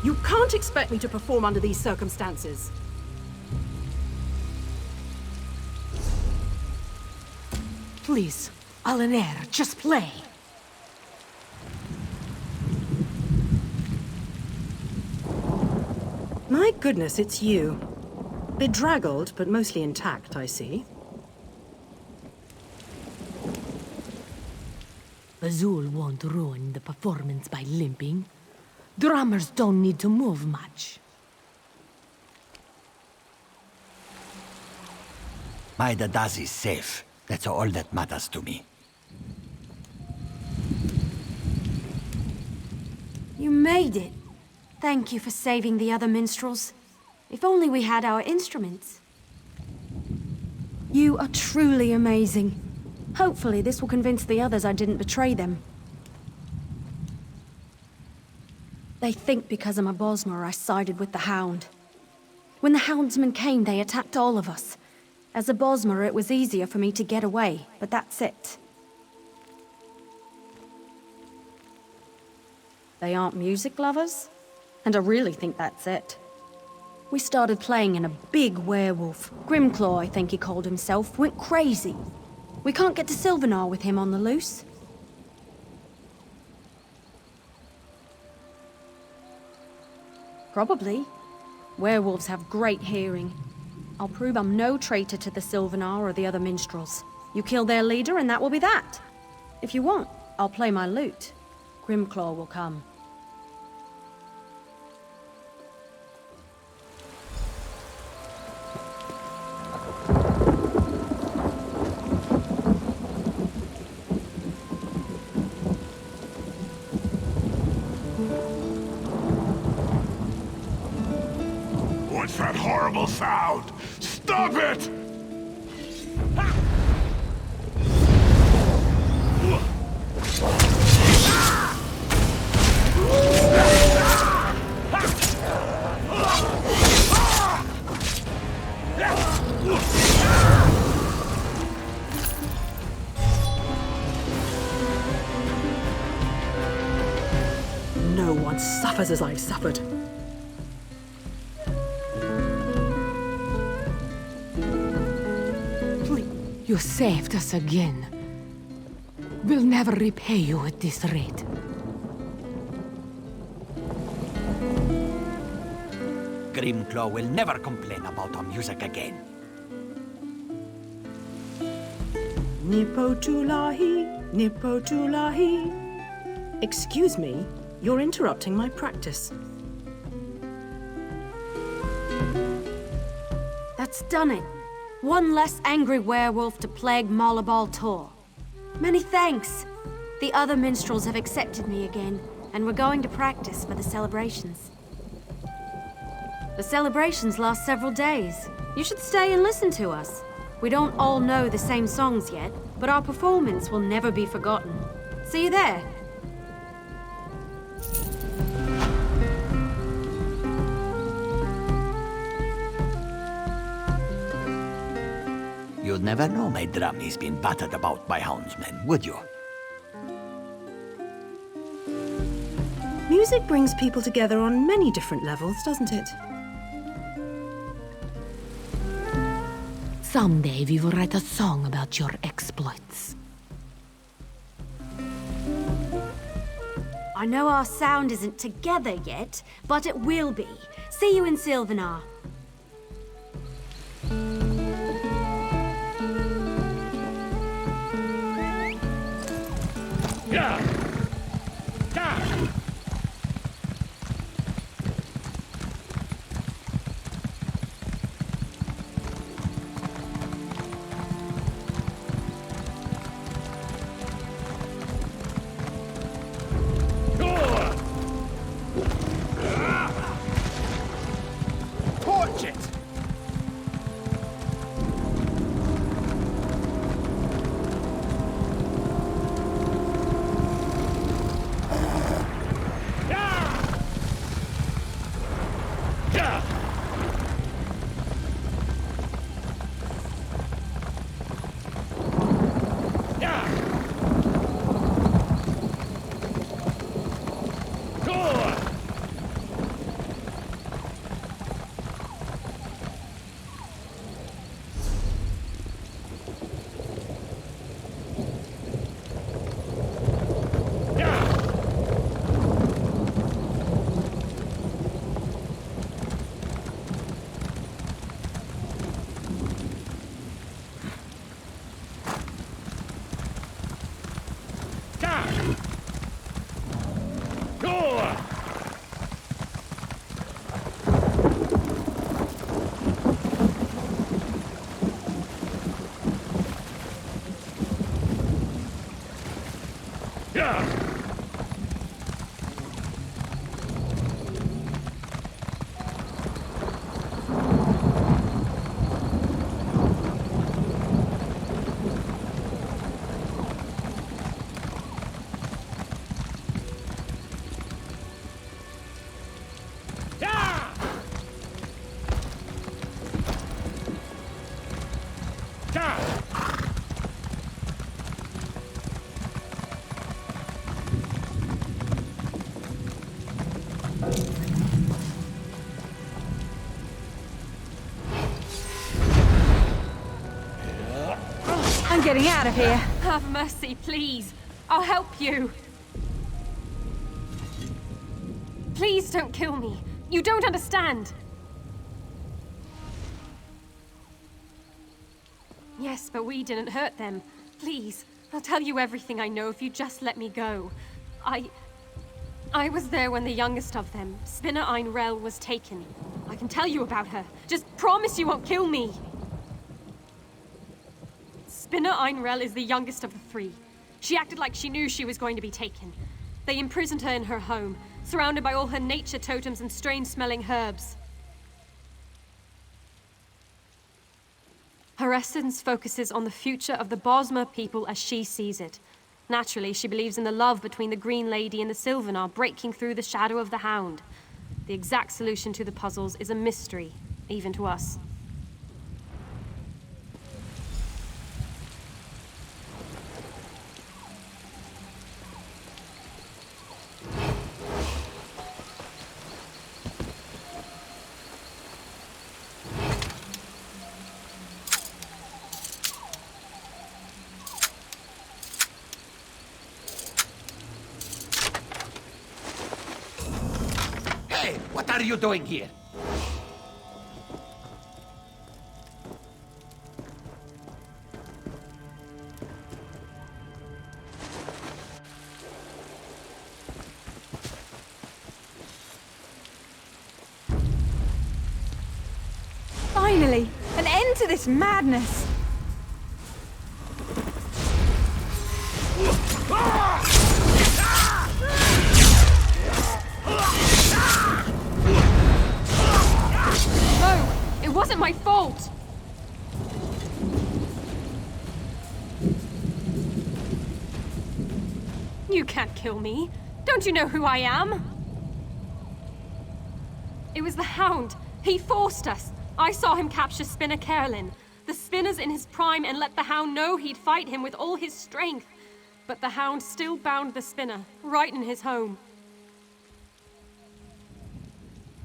You can't expect me to perform under these circumstances.
Please, Alaner, just play.
My goodness, it's you. Bedraggled, but mostly intact, I see.
Azul won't ruin the performance by limping. Drummers don't need to move much.
My Dada's is safe. That's all that matters to me.
You made it. Thank you for saving the other minstrels. If only we had our instruments. You are truly amazing. Hopefully this will convince the others I didn't betray them. They think because I'm a Bosmer I sided with the Hound. When the Houndsmen came, they attacked all of us. As a Bosmer, it was easier for me to get away, but that's it. They aren't music lovers? And I really think that's it. We started playing in a big werewolf. Grimclaw, I think he called himself, went crazy. We can't get to Sylvanar with him on the loose. Probably. Werewolves have great hearing. I'll prove I'm no traitor to the Sylvanar or the other minstrels. You kill their leader and that will be that. If you want, I'll play my lute. Grimclaw will come.
What's that horrible sound? Stop it!
No one suffers as I've suffered.
You saved us again. We'll never repay you at this rate.
Grimclaw will never complain about our music again.
Nipotulahi, Nipotulahi. Excuse me, you're interrupting my practice.
That's done it. One less angry werewolf to plague Malabal Tor. Many thanks. The other minstrels have accepted me again, and we're going to practice for the celebrations.
The celebrations last several days. You should stay and listen to us. We don't all know the same songs yet, but our performance will never be forgotten. See you there.
You'd never know my drum has been battered about by houndsmen, would you?
Music brings people together on many different levels, doesn't it?
Someday we will write a song about your exploits.
I know our sound isn't together yet, but it will be. See you in Sylvanar.
Yeah. Yeah. Torch it!
I'm getting out of here. Have mercy, please. I'll help you. Please don't kill me. You don't understand. Yes, but we didn't hurt them. Please, I'll tell you everything I know if you just let me go. I was there when the youngest of them, Spinner Einrel, was taken. I can tell you about her. Just promise you won't kill me. Spinner Einrel is the youngest of the three. She acted like she knew she was going to be taken. They imprisoned her in her home, surrounded by all her nature totems and strange-smelling herbs. Her essence focuses on the future of the Bosmer people as she sees it. Naturally, she believes in the love between the Green Lady and the Sylvanar breaking through the shadow of the Hound. The exact solution to the puzzles is a mystery, even to us.
What are you doing here?
Finally, an end to this madness.
wasn't my fault! You can't kill me. Don't you know who I am? It was the Hound. He forced us. I saw him capture Spinner Carolyn. The Spinner's in his prime and let the Hound know he'd fight him with all his strength. But the Hound still bound the Spinner, right in his home.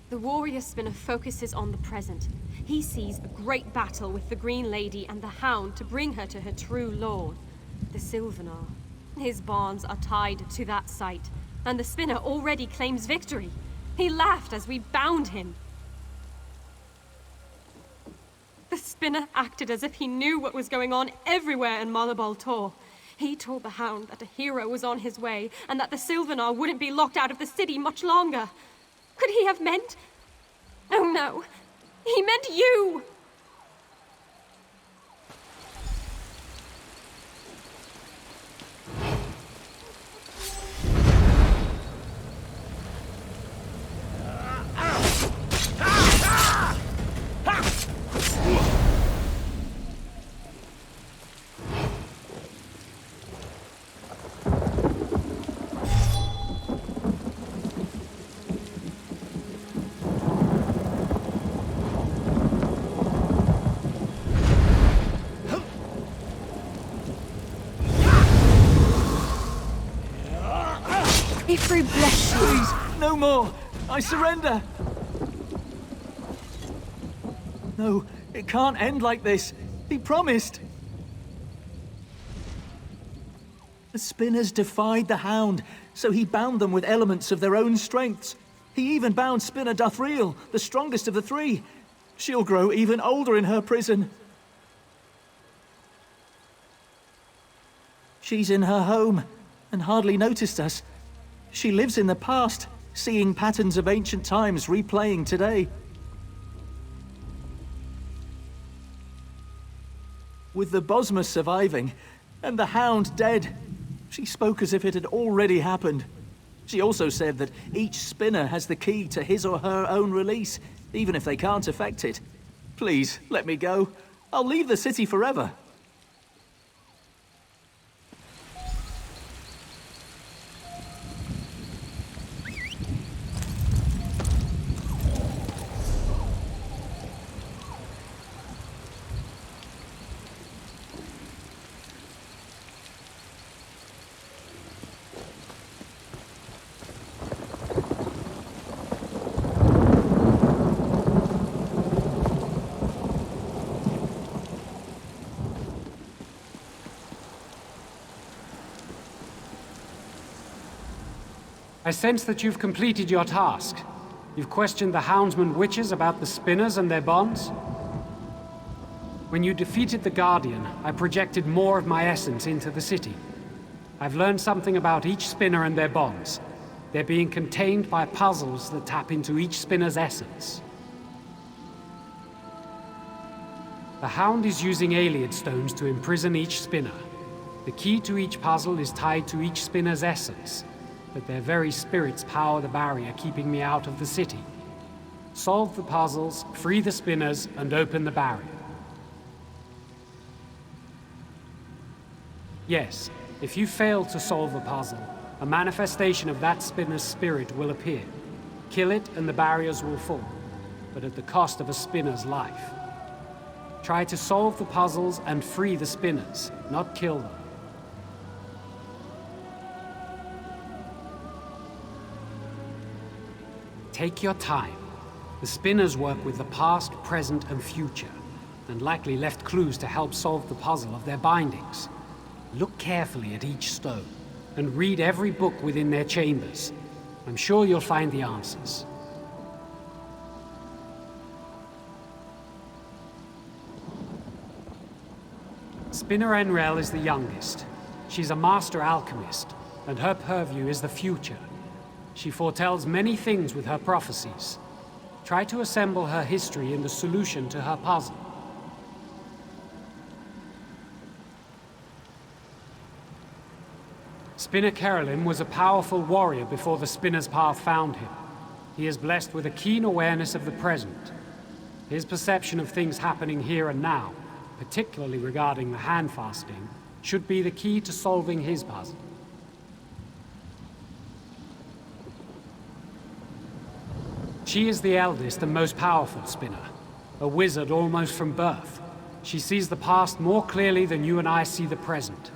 The warrior Spinner focuses on the present. He sees a great battle with the Green Lady and the Hound to bring her to her true lord, the Sylvanar. His bonds are tied to that site, and the Spinner already claims victory. He laughed as we bound him. The Spinner acted as if he knew what was going on everywhere in Malabal Tor. He told the Hound that a hero was on his way, and that the Sylvanar wouldn't be locked out of the city much longer. Could he have meant... Oh no, he meant you!
Ifri, bless you! Please, no more! I surrender! No, it can't end like this. He promised. The Spinners defied the Hound, so he bound them with elements of their own strengths. He even bound Spinner Duthriel, the strongest of the three. She'll grow even older in her prison. She's in her home, and hardly noticed us. She lives in the past, seeing patterns of ancient times replaying today. With the Bosma surviving, and the Hound dead, she spoke as if it had already happened. She also said that each Spinner has the key to his or her own release, even if they can't affect it. Please, let me go. I'll leave the city forever.
I sense that you've completed your task. You've questioned the Houndsman witches about the Spinners and their bonds. When you defeated the Guardian, I projected more of my essence into the city. I've learned something about each Spinner and their bonds. They're being contained by puzzles that tap into each Spinner's essence. The Hound is using Ayleid stones to imprison each Spinner. The key to each puzzle is tied to each Spinner's essence, but their very spirits power the barrier keeping me out of the city. Solve the puzzles, free the Spinners, and open the barrier. Yes, if you fail to solve the puzzle, a manifestation of that Spinner's spirit will appear. Kill it and the barriers will fall, but at the cost of a Spinner's life. Try to solve the puzzles and free the Spinners, not kill them. Take your time. The Spinners work with the past, present, and future, and likely left clues to help solve the puzzle of their bindings. Look carefully at each stone, and read every book within their chambers. I'm sure you'll find the answers. Spinner Enrel is the youngest. She's a master alchemist, and her purview is the future. She foretells many things with her prophecies. Try to assemble her history in the solution to her puzzle. Spinner Carolyn was a powerful warrior before the Spinner's Path found him. He is blessed with a keen awareness of the present. His perception of things happening here and now, particularly regarding the hand fasting, should be the key to solving his puzzle. She is the eldest and most powerful spinner, a wizard almost from birth. She sees the past more clearly than you and I see the present.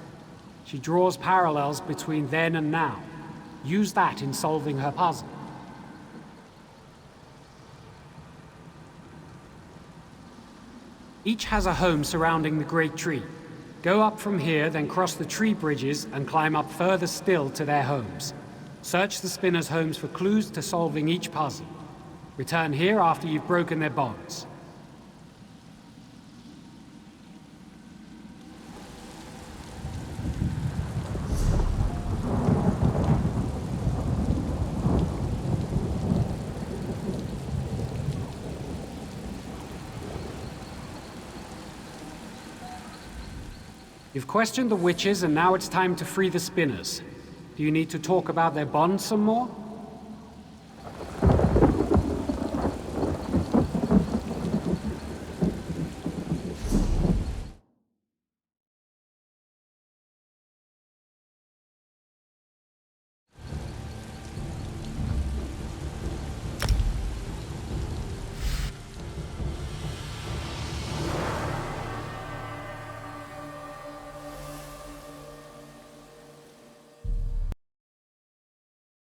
She draws parallels between then and now. Use that in solving her puzzle. Each has a home surrounding the great tree. Go up from here, then cross the tree bridges and climb up further still to their homes. Search the spinners' homes for clues to solving each puzzle. Return here after you've broken their bonds. You've questioned the witches, and now it's time to free the spinners. Do you need to talk about their bonds some more?